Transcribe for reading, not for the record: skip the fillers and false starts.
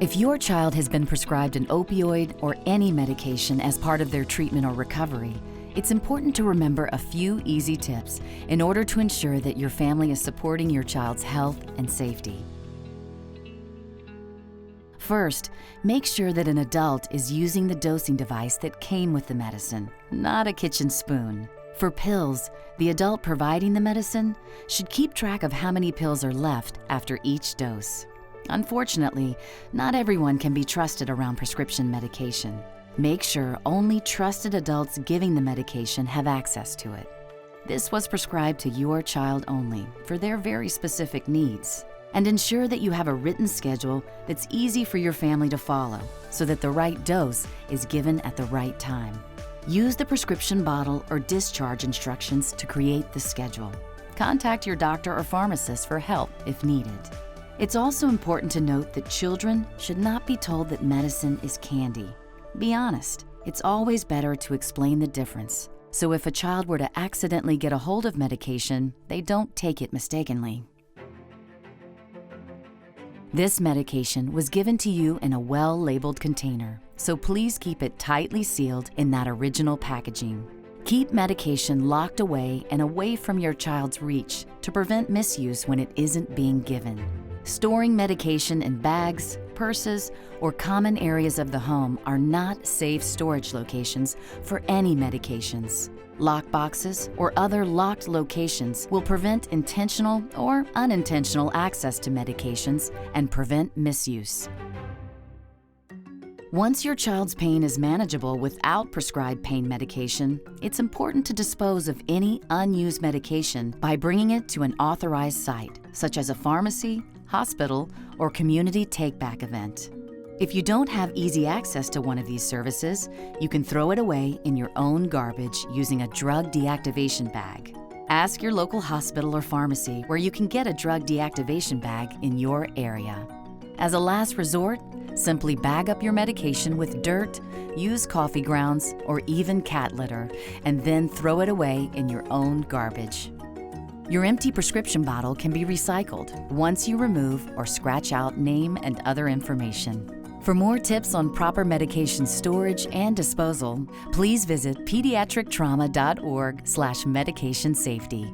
If your child has been prescribed an opioid or any medication as part of their treatment or recovery, it's important to remember a few easy tips in order to ensure that your family is supporting your child's health and safety. First, make sure that an adult is using the dosing device that came with the medicine, not a kitchen spoon. For pills, the adult providing the medicine should keep track of how many pills are left after each dose. Unfortunately, not everyone can be trusted around prescription medication. Make sure only trusted adults giving the medication have access to it. This was prescribed to your child only for their very specific needs. And ensure that you have a written schedule that's easy for your family to follow so that the right dose is given at the right time. Use the prescription bottle or discharge instructions to create the schedule. Contact your doctor or pharmacist for help if needed. It's also important to note that children should not be told that medicine is candy. Be honest, it's always better to explain the difference. So if a child were to accidentally get a hold of medication, they don't take it mistakenly. This medication was given to you in a well-labeled container, so please keep it tightly sealed in that original packaging. Keep medication locked away and away from your child's reach to prevent misuse when it isn't being given. Storing medication in bags, purses, or common areas of the home are not safe storage locations for any medications. Lock boxes or other locked locations will prevent intentional or unintentional access to medications and prevent misuse. Once your child's pain is manageable without prescribed pain medication, it's important to dispose of any unused medication by bringing it to an authorized site, such as a pharmacy, hospital, or community take-back event. If you don't have easy access to one of these services, you can throw it away in your own garbage using a drug deactivation bag. Ask your local hospital or pharmacy where you can get a drug deactivation bag in your area. As a last resort, simply bag up your medication with dirt, used coffee grounds, or even cat litter, and then throw it away in your own garbage. Your empty prescription bottle can be recycled once you remove or scratch out name and other information. For more tips on proper medication storage and disposal, please visit pediatrictrauma.org/medication safety.